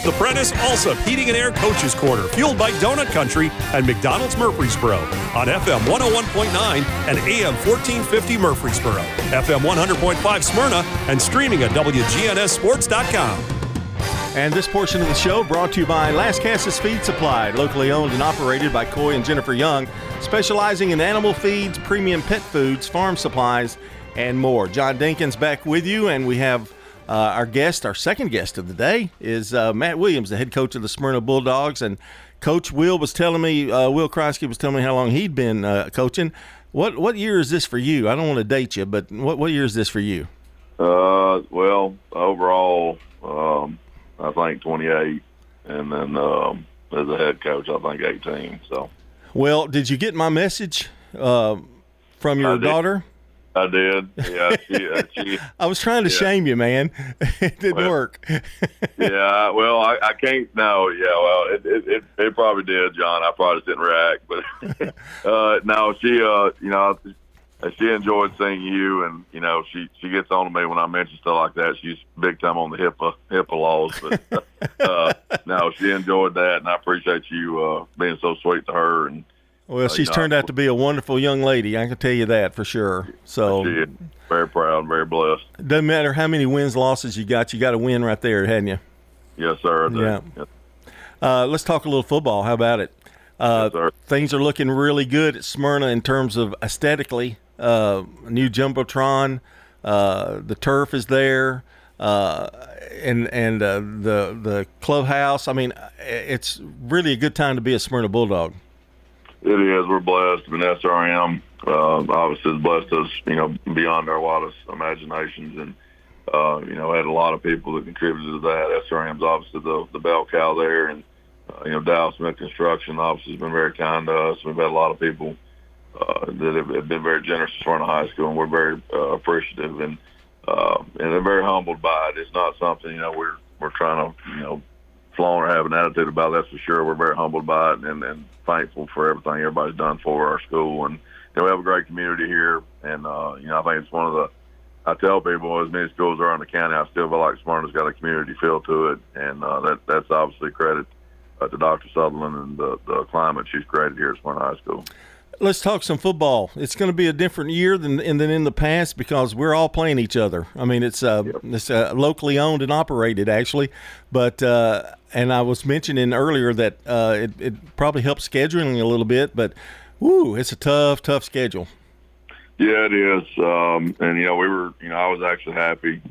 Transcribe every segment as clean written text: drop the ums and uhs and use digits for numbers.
The Prentice Allsup Heating and Air Coaches Corner, fueled by Donut Country and McDonald's Murfreesboro on FM 101.9 and AM 1450 Murfreesboro, FM 100.5 Smyrna, and streaming at WGNSSports.com. And this portion of the show brought to you by Las Casas Feed Supply, locally owned and operated by Coy and Jennifer Young, specializing in animal feeds, premium pet foods, farm supplies, and more. John Dinkins back with you, and we have our second guest of the day is Matt Williams, the head coach of the Smyrna Bulldogs. And Coach Will was telling me, Will Kreisky was telling me how long he'd been coaching. What year is this for you? I don't want to date you, but what year is this for you? Well, overall, I think 28, and then as a head coach, I think 18. So, well, did you get my message from your daughter? I did. Yeah, she I was trying to shame you, man. It didn't work. Yeah, well, I can't. No, yeah, well, it probably did, John. I probably didn't react, but no, she enjoyed seeing you, and she gets on to me when I mention stuff like that. She's big time on the HIPAA laws, but no, she enjoyed that, and I appreciate you being so sweet to her. And well, she's turned out to be a wonderful young lady. I can tell you that for sure. So she is very proud, very blessed. Doesn't matter how many wins, losses you got a win right there, hadn't you? Yes, sir. Yeah. Yes. Let's talk a little football. How about it? Yes, sir. Things are looking really good at Smyrna in terms of aesthetically. New jumbotron, the turf is there, and the clubhouse. I mean, it's really a good time to be a Smyrna Bulldog. It is. We're blessed. I mean, SRM obviously has blessed us, beyond our wildest imaginations, and had a lot of people that contributed to that. SRM's obviously the bell cow there, and Dow Smith Construction obviously has been very kind to us. We've had a lot of people that have been very generous to Smyrna High School, and we're very appreciative, and they're very humbled by it. It's not something we're trying to flaunt or have an attitude about. That's for sure. We're very humbled by it, and thankful for everything everybody's done for our school. And we have a great community here, and I think it's one of the. I tell people, as many schools are in the county, I still feel like Smyrna's got a community feel to it, and that's obviously credit to Dr. Sutherland and the climate she's created here at Smyrna High School. Let's talk some football. It's going to be a different year than in the past because we're all playing each other. I mean, it's locally owned and operated, actually. But and I was mentioning earlier that it probably helps scheduling a little bit. But, it's a tough schedule. Yeah, it is. And, we were, I was actually happy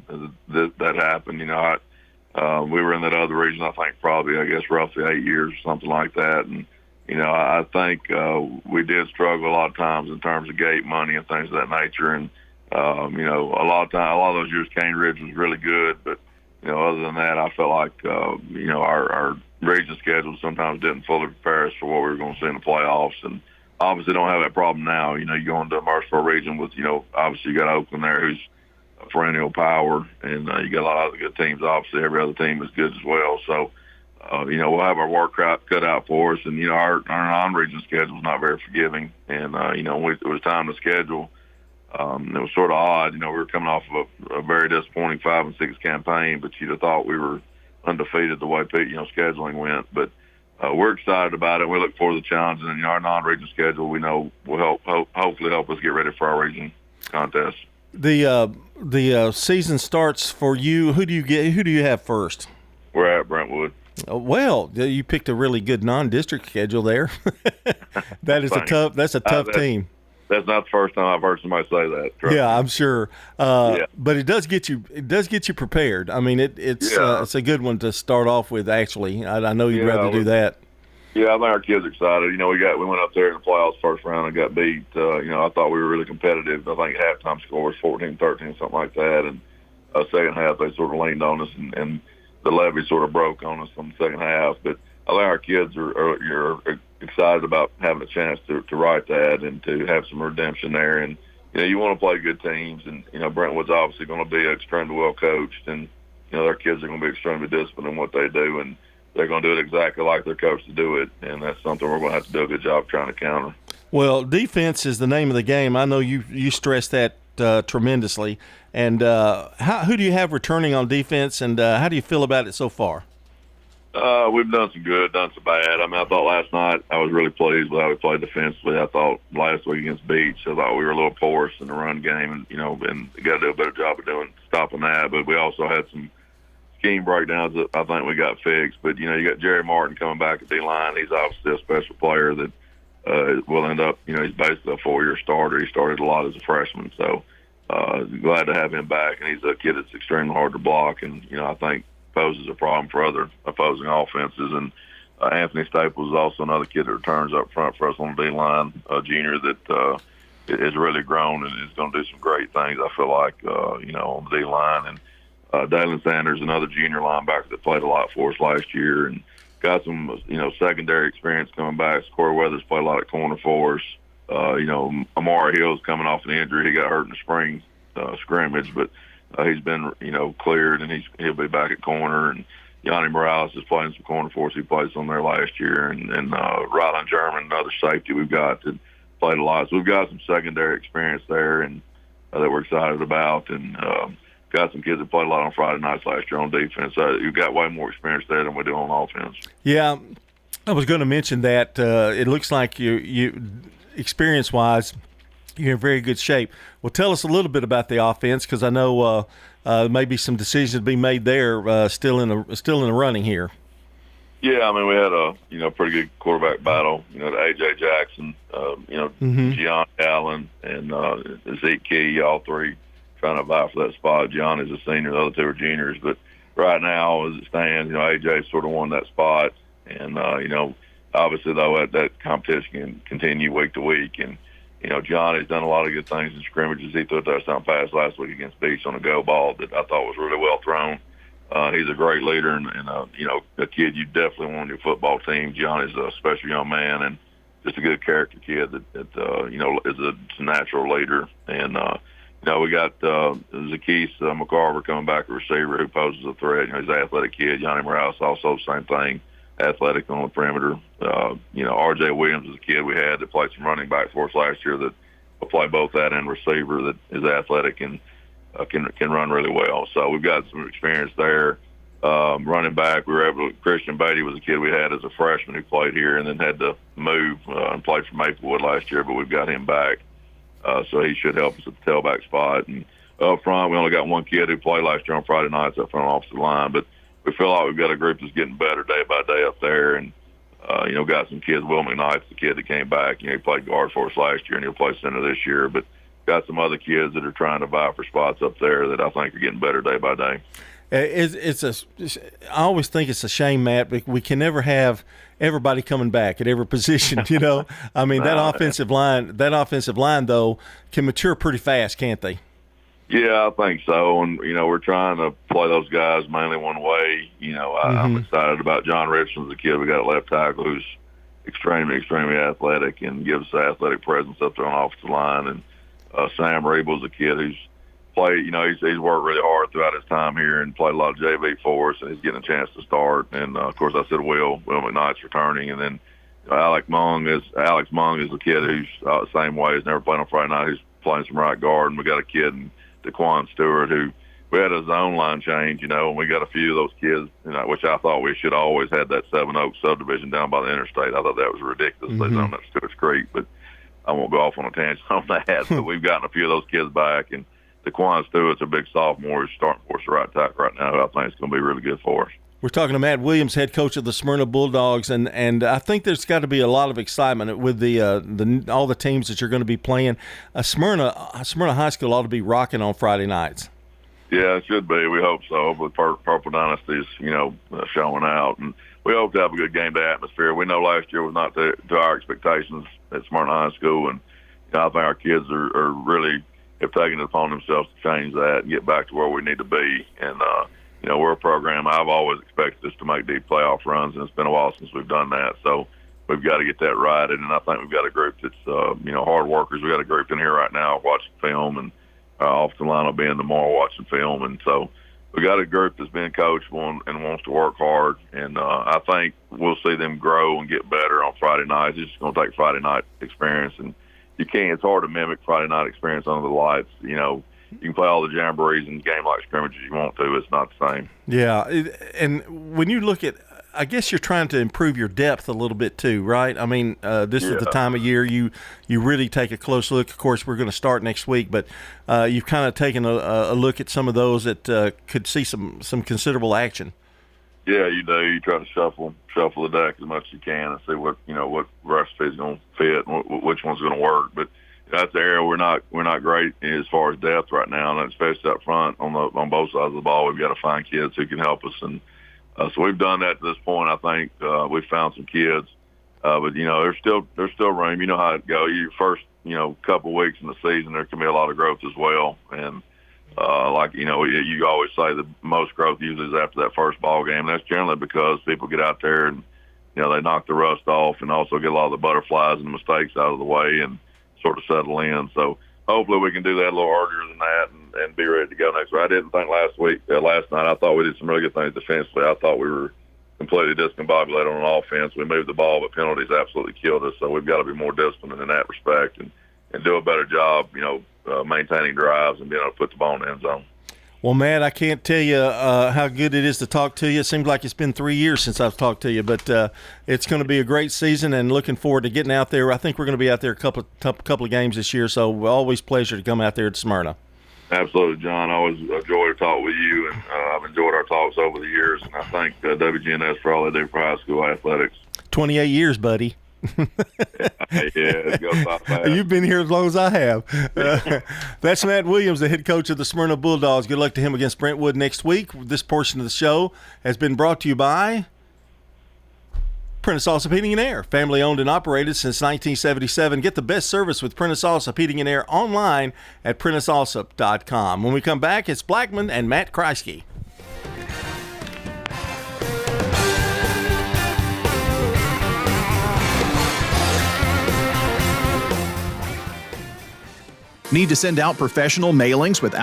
that happened. We were in that other region, I think, probably, roughly 8 years, something like that. And, I think we did struggle a lot of times in terms of gate money and things of that nature. And, a lot of those years, Cane Ridge was really good. But, other than that, I felt like, our region schedule sometimes didn't fully prepare us for what we were going to see in the playoffs. And obviously don't have that problem now. You go into the Murfreesboro region with, obviously you got Oakland there who's a perennial power. And you got a lot of other good teams. Obviously, every other team is good as well. So, we'll have our work cut out for us, and our non-region schedule is not very forgiving. And when it was time to schedule, it was sort of odd. We were coming off of a very disappointing 5-6 campaign, but you'd have thought we were undefeated the way scheduling went. But we're excited about it. We look forward to the challenge, and our non-region schedule we know will hopefully help us get ready for our region contest. The season starts for you. Who do you have first? We're at Brentwood. Well, you picked a really good non-district schedule there. That's a tough team. That's not the first time I've heard somebody say that. Yeah, I'm sure. But it does get you prepared. I mean, it's a good one to start off with. Actually, I know you'd rather do that. Yeah, I think our kids are excited. We went up there in the playoffs first round and got beat. I thought we were really competitive. I think halftime score was 14-13, something like that, and second half they sort of leaned on us and the levee sort of broke on us from the second half. But I think our kids are excited about having a chance to right that and to have some redemption there. And, you want to play good teams. And, Brentwood's obviously going to be extremely well coached. And, their kids are going to be extremely disciplined in what they do. And they're going to do it exactly like their coach to do it. And that's something we're going to have to do a good job trying to counter. Well, defense is the name of the game. I know you stress that tremendously. And who do you have returning on defense, and how do you feel about it so far? We've done some good, done some bad. I mean, I thought last night I was really pleased with how we played defensively. I thought last week against Beach, I thought we were a little porous in the run game, and and got to do a better job of stopping that. But we also had some scheme breakdowns that I think we got fixed. But you got Jerry Martin coming back at D-line. He's obviously a special player that will end up. He's basically a 4-year starter. He started a lot as a freshman, so glad to have him back. And he's a kid that's extremely hard to block, and I think poses a problem for other opposing offenses. And Anthony Staples is also another kid that returns up front for us on the D-line, a junior that has really grown and is going to do some great things, I feel like, on the D-line. And Dalen Sanders, another junior linebacker that played a lot for us last year and got some, secondary experience coming back. Corey Weathers played a lot of corner for us. Amari Hill's coming off an injury. He got hurt in the spring scrimmage, but he's been, cleared, and he'll be back at corner. And Yanni Morales is playing some corner for us. He played some there last year. And Rylan German, another safety we've got that played a lot. So we've got some secondary experience there and that we're excited about. And got some kids that played a lot on Friday nights last year on defense. You've got way more experience there than we do on offense. Yeah, I was going to mention that. It looks like you experience-wise, you're in very good shape. Well, tell us a little bit about the offense, because I know maybe some decisions to be made there still in the running here. Yeah, I mean, we had a pretty good quarterback battle. A.J. Jackson, Gianni Allen, and Zeke Key, all three trying to vie for that spot. Gianni's a senior, the other two are juniors. But right now, as it stands, A.J. sort of won that spot. And, obviously, though, that competition can continue week to week. And, Johnny's done a lot of good things in scrimmages. He threw a touchdown pass last week against Beach on a go ball that I thought was really well thrown. He's a great leader and a kid you definitely want on your football team. Johnny's a special young man and just a good character kid that is a natural leader. And, we got Zaccheaus McCarver coming back, a receiver who poses a threat. He's an athletic kid. Yanni Morales also the same thing, athletic on the perimeter. R.J. Williams is a kid we had that played some running back for us last year that will play both that and receiver, that is athletic and can run really well. So we've got some experience there. Running back, Christian Beatty was a kid we had as a freshman who played here and then had to move and played for Maplewood last year, but we've got him back. So he should help us at the tailback spot. And up front, we only got one kid who played last year on Friday nights up front off the line, but we feel like we've got a group that's getting better day by day up there. And, got some kids. Will McKnight's the kid that came back. He played guard for us last year, and he'll play center this year. But got some other kids that are trying to vie for spots up there that I think are getting better day by day. I always think it's a shame, Matt, but we can never have everybody coming back at every position. I mean, that offensive line though can mature pretty fast, can't they? Yeah, I think so. And we're trying to play those guys mainly one way. I'm excited about John Richardson's the kid we got at left tackle who's extremely, extremely athletic and gives us athletic presence up there on offensive line. And Sam Rebel's a kid who's played, he's worked really hard throughout his time here and played a lot of JV for us, and he's getting a chance to start. And, of course, I said Will McKnight's returning. And then Alex Mung is a kid who's the same way. He's never played on Friday night. He's playing some right guard. And we got a kid, DeQuan Stewart, who we had a zone line change, and we got a few of those kids, which I thought we should always had that Seven Oaks subdivision down by the interstate. I thought that was ridiculous. They zoned that Stewart's Creek, but I won't go off on a tangent on that. But we've gotten a few of those kids back, and DeQuan Stewart's a big sophomore who's starting for us right tackle right now, who I think is going to be really good for us. We're talking to Matt Williams, head coach of the Smyrna Bulldogs, and I think there's got to be a lot of excitement with all the teams that you're going to be playing. Smyrna High School ought to be rocking on Friday nights. Yeah, it should be. We hope so. With Purple Dynasty's, showing out, and we hope to have a good game day atmosphere. We know last year was not to our expectations at Smyrna High School, and I think our kids are really have taken it upon themselves to change that and get back to where we need to be. And we're a program I've always expected us to make deep playoff runs, and it's been a while since we've done that. So we've got to get that righted, and I think we've got a group that's hard workers. We got a group in here right now watching film, and off the line will be in tomorrow watching film, and so we got a group that's been coachable and wants to work hard, and I think we'll see them grow and get better on Friday nights. It's just going to take Friday night experience, and it's hard to mimic Friday night experience under the lights. You can play all the jamborees and game like scrimmages you want to. It's not the same. Yeah, and when you look at, I guess you're trying to improve your depth a little bit too, right? I mean, this is the time of year you really take a close look. Of course, we're going to start next week, but you've kind of taken a look at some of those that could see some considerable action. Yeah, you do. You try to shuffle the deck as much as you can and see what recipe is going to fit and which one's going to work. But that's the area we're not great as far as depth right now, and especially up front on both sides of the ball. We've got to find kids who can help us, and so we've done that to this point. I think we've found some kids, but there's still room. You know how it goes. Your first couple weeks in the season, there can be a lot of growth as well, and you always say the most growth usually is after that first ball game. And that's generally because people get out there and they knock the rust off and also get a lot of the butterflies and the mistakes out of the way and sort of settle in. So hopefully we can do that a little earlier than that and be ready to go next week. I didn't think last night, I thought we did some really good things defensively. I thought we were completely discombobulated on offense. We moved the ball, but penalties absolutely killed us. So we've got to be more disciplined in that respect and do a better job, maintaining drives and being able to put the ball in the end zone. Well, Matt, I can't tell you how good it is to talk to you. It seems like it's been 3 years since I've talked to you, but it's going to be a great season and looking forward to getting out there. I think we're going to be out there a couple of games this year, so always pleasure to come out there to Smyrna. Absolutely, John. I always enjoy to talk with you, and I've enjoyed our talks over the years, and I thank WGNS for all they do for high school athletics. 28 years, buddy. It goes by fast. You've been here as long as I have. That's Matt Williams, the head coach of the Smyrna Bulldogs. Good luck to him against Brentwood next week. This portion of the show has been brought to you by Prentice Allsup Heating and Air, family owned and operated since 1977. Get the best service with Prentice Allsup Heating and Air online at PrenticeAllsup.com. When we come back, it's Blackman and Matt Kreisky. Need to send out professional mailings without